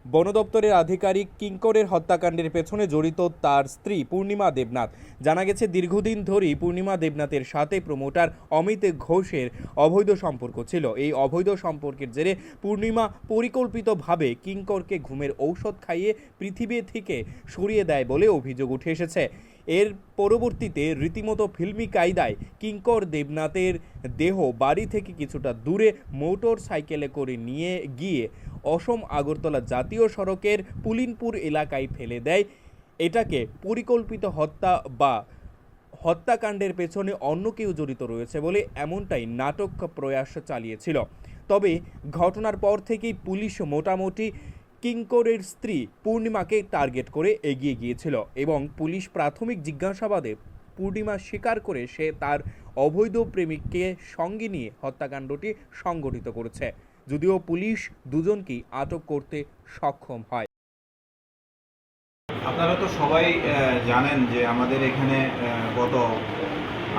বন দপ্তরের আধিকারিক কিঙ্করের হত্যাকাণ্ডের পেছনে জড়িত তার স্ত্রী পূর্ণিমা দেবনাথ। জানা গেছে দীর্ঘদিন ধরেই পূর্ণিমা দেবনাথের সাথে প্রমোটার অমিত ঘোষের অবৈধ সম্পর্ক ছিল। এই অবৈধ সম্পর্কের জেরে পূর্ণিমা পরিকল্পিতভাবে কিঙ্করকে ঘুমের ঔষধ খাইয়ে পৃথিবী থেকে সরিয়ে দেয় বলে অভিযোগ উঠে এসেছে। এর পরবর্তীতে রীতিমতো ফিল্মি কায়দায় কিঙ্কর দেবনাথের দেহ বাড়ি থেকে কিছুটা দূরে মোটর সাইকেলে করে নিয়ে গিয়ে অসম আগরতলা জাতীয় সড়কের পুলিনপুর এলাকায় ফেলে দেয়। এটাকে পরিকল্পিত হত্যা বা হত্যাকাণ্ডের পেছনে অন্য কেউ জড়িত রয়েছে বলে এমনটাই নাটক প্রয়াস চালিয়েছিল। তবে ঘটনার পর থেকেই পুলিশ মোটামুটি কিঙ্করের স্ত্রী পূর্ণিমাকে টার্গেট করে এগিয়ে গিয়েছিল এবং পুলিশ প্রাথমিক জিজ্ঞাসাবাদে পূর্ণিমা স্বীকার করে সে তার অবৈধ প্রেমিককে সঙ্গে নিয়ে হত্যাকাণ্ডটি সংঘটিত করেছে। যদিও পুলিশ দুজনকেই আটক করতে সক্ষম হয়। আপনারা তো সবাই জানেন যে আমাদের এখানে গত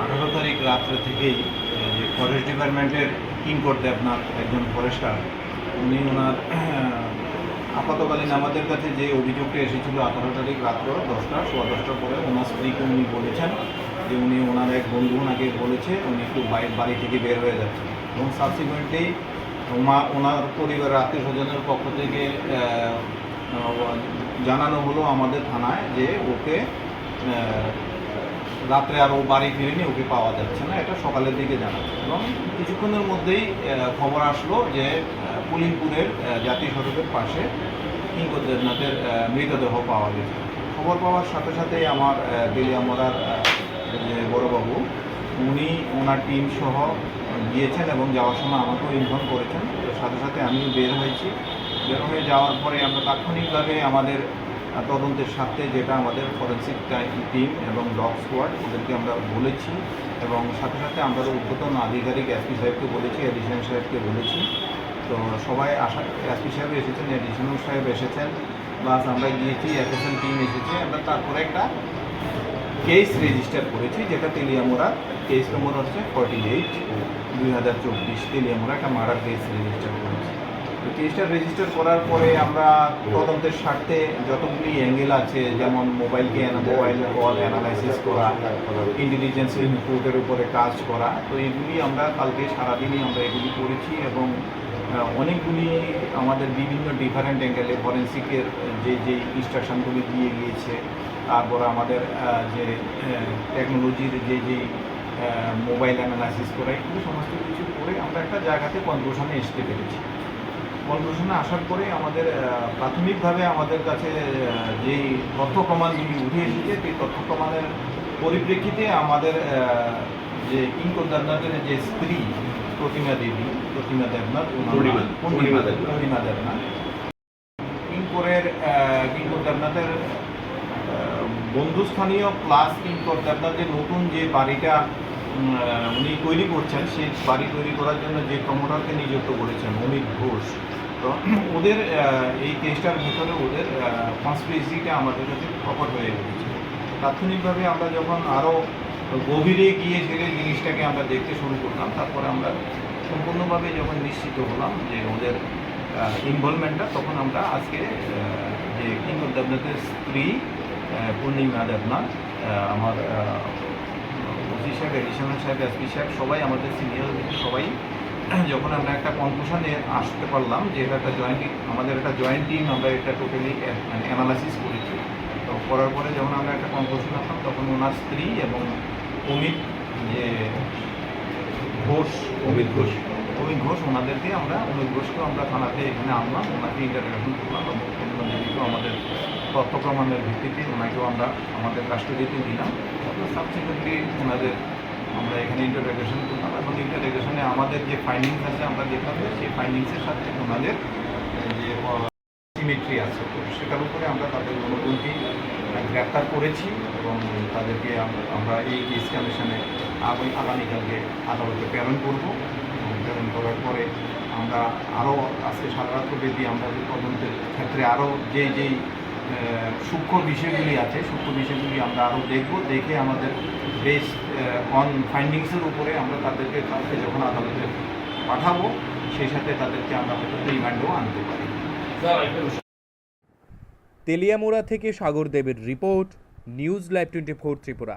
18 তারিখ রাত্রে থেকেই যে ফরেস্ট ডিপার্টমেন্টের কিঙ্কর দেবনাথ একজন ফরেস্টার, উনি ওনার আপাতকালীন আমাদের কাছে যে অভিযোগটা এসেছিল 18 তারিখ রাত্র 10টার পরে ওনার স্ত্রীকে উনি বলেছেন যে উনি ওনার এক বন্ধু ওনাকে বলেছে উনি একটু বাড়ি থেকে বের হয়ে যাচ্ছে এবং সাবসিকুয়েন্টলি ওনার পরিবার আত্মীয় স্বজনের পক্ষ থেকে জানানো হলো আমাদের থানায় যে ওকে রাত্রে আর ও বাড়ি ফিরেনি, ওকে পাওয়া যাচ্ছে না। এটা সকালের দিকে জানাচ্ছে এবং কিছুক্ষণের মধ্যেই খবর আসলো যে পুলিনপুরের জাতীয় সড়কের পাশে কিঙ্কর দেবনাথের মৃতদেহ পাওয়া গেছে। খবর পাওয়ার সাথে সাথে আমার তেলিয়ামুড়ার যে বড়োবাবু উনি ওনার টিম সহ গিয়েছেন এবং যাওয়ার সময় আমাকেও ইনফর্ম করেছেন। সাথে সাথে আমিও বের হয়েছি। বের হয়ে যাওয়ার পরে আমরা তাৎক্ষণিকভাবে আমাদের তদন্তের স্বার্থে যেটা আমাদের ফরেন্সিক টিম এবং ডগ স্কোয়াড ওদেরকে আমরা বলেছি এবং সাথে সাথে আমরা উদ্বোধন আধিকারিক এসপি সাহেবকে বলেছি, এডিশনাল সাহেবকে বলেছি। তো সবাই আসা, এসপি সাহেব এসেছেন, এডিশনাল সাহেব এসেছেন, প্লাস আমরা গিয়েছি, এফএসএল টিম এসেছে। আমরা তারপরে একটা কেস রেজিস্টার করেছি যেটা তেলিয়ামুড়া কেস নম্বর হচ্ছে 48/2024 তেলিয়ামুড়া একটা মার্ডার কেস রেজিস্টার করেছি। তো কেসটা রেজিস্টার করার পরে আমরা তদন্তের স্বার্থে যতগুলি অ্যাঙ্গেল আছে, যেমন মোবাইল কল অ্যানালাইসিস করা, ইন্টেলিজেন্স রিপোর্টের উপরে কাজ করা, তো এগুলি আমরা কালকে সারাদিনই আমরা এগুলি করেছি এবং অনেকগুলি আমাদের বিভিন্ন ডিফারেন্ট অ্যাঙ্গেলে ফরেন্সিকের যে ইনস্ট্রাকশানগুলি দিয়ে গিয়েছে, তারপর আমাদের যে টেকনোলজির যে মোবাইল অ্যানালাইসিস করা, এগুলো সমস্ত কিছু করে আমরা একটা জায়গাতে কনক্লুশনে আসতে পেরেছি। কনক্লুশনে আসার পরে আমাদের প্রাথমিকভাবে আমাদের কাছে যেই তথ্য প্রমাণগুলি উঠে এসেছে সেই তথ্য প্রমাণের পরিপ্রেক্ষিতে আমাদের যে কিঙ্কর দেবনাথের যে স্ত্রী প্রতিমা দেবনাথ, পূর্ণিমা দেবনাথ, কিঙ্কর দেবনাথের বন্ধুস্থানীয় প্লাস কিঙ্কর দেবনাথ যে নতুন যে বাড়িটা উনি তৈরি করছেন, সেই বাড়ি তৈরি করার জন্য যে প্রমোটারকে নিযুক্ত করেছেন অমিত ঘোষ, তো ওদের এই কেসটার ভিতরে ওদের কনস্পিরেসিটা আমাদের কাছে প্রকট হয়ে গেছে। তাৎক্ষণিকভাবে আমরা যখন আরও গভীরে গিয়ে সেরে জিনিসটাকে আমরা দেখতে শুরু করলাম, তারপরে আমরা সম্পূর্ণভাবে যখন নিশ্চিত হলাম যে ওদের ইনভলভমেন্টটা, তখন আমরা আজকে যে কিঙ্কর দেবনাথের স্ত্রী পূর্ণিমা দেবনাথ, আমার ওসি সাহেব, এডিশনাল সাহেব, এসপি সাহেব, সবাই আমাদের সিনিয়র সবাই যখন আমরা একটা কনক্লুশনে আসতে পারলাম যে এটা একটা আমাদের একটা জয়েন্ট টিম, আমরা এটা টোটালি অ্যানালাইসিস করেছি। তো করার পরে যখন আমরা একটা কনক্লুশন আসলাম, তখন ওনার স্ত্রী এবং অমিত ঘোষ ওনাদেরকে অমিত ঘোষকেও আমরা থানাতে এখানে আনলাম, ওনাকে ইন্টারভিউ করলাম এবং অন্যদেরকেও আমাদের তথ্য প্রমাণের ভিত্তিতে ওনাকেও আমরা আমাদের কাস্টডিতে দিলাম। তারপর সাবসিকুয়েন্টলি ওনাদের আমরা এখানে ইন্টারোগেশন করলাম এবং ইন্টারোগেশনে আমাদের যে ফাইন্ডিংস আছে আমরা দেখলাম যে সেই ফাইন্ডিংসের সাথে ওনাদের যে সিমেট্রি আছে, তো সেটার উপরে আমরা তাদের অনুকূলটি গ্রেপ্তার করেছি এবং তাদেরকে আমরা এই কেস কমিশনে আগামীকালকে আদালতে প্রেরণ করব। প্রেরণ করার পরে আমরা আরও আজকে সারা রাত্র ব্যাপী আমরা তদন্তের ক্ষেত্রে আরও যেই সূক্ষ্ম বিষয়গুলি আছে, সূক্ষ্ম বিষয়গুলি আমরা আরও দেখে আমাদের বেস্ট অন ফাইন্ডিংসের উপরে আমরা তাদেরকে কালকে যখন আদালতে পাঠাবো, সেই সাথে তাদেরকে আমরা হয়তো রিমান্ডেও আনতে পারি। তেলিয়ামুড়া থেকে সাগর দেবের রিপোর্ট, নিউজ লাইভ 24 ত্রিপুরা।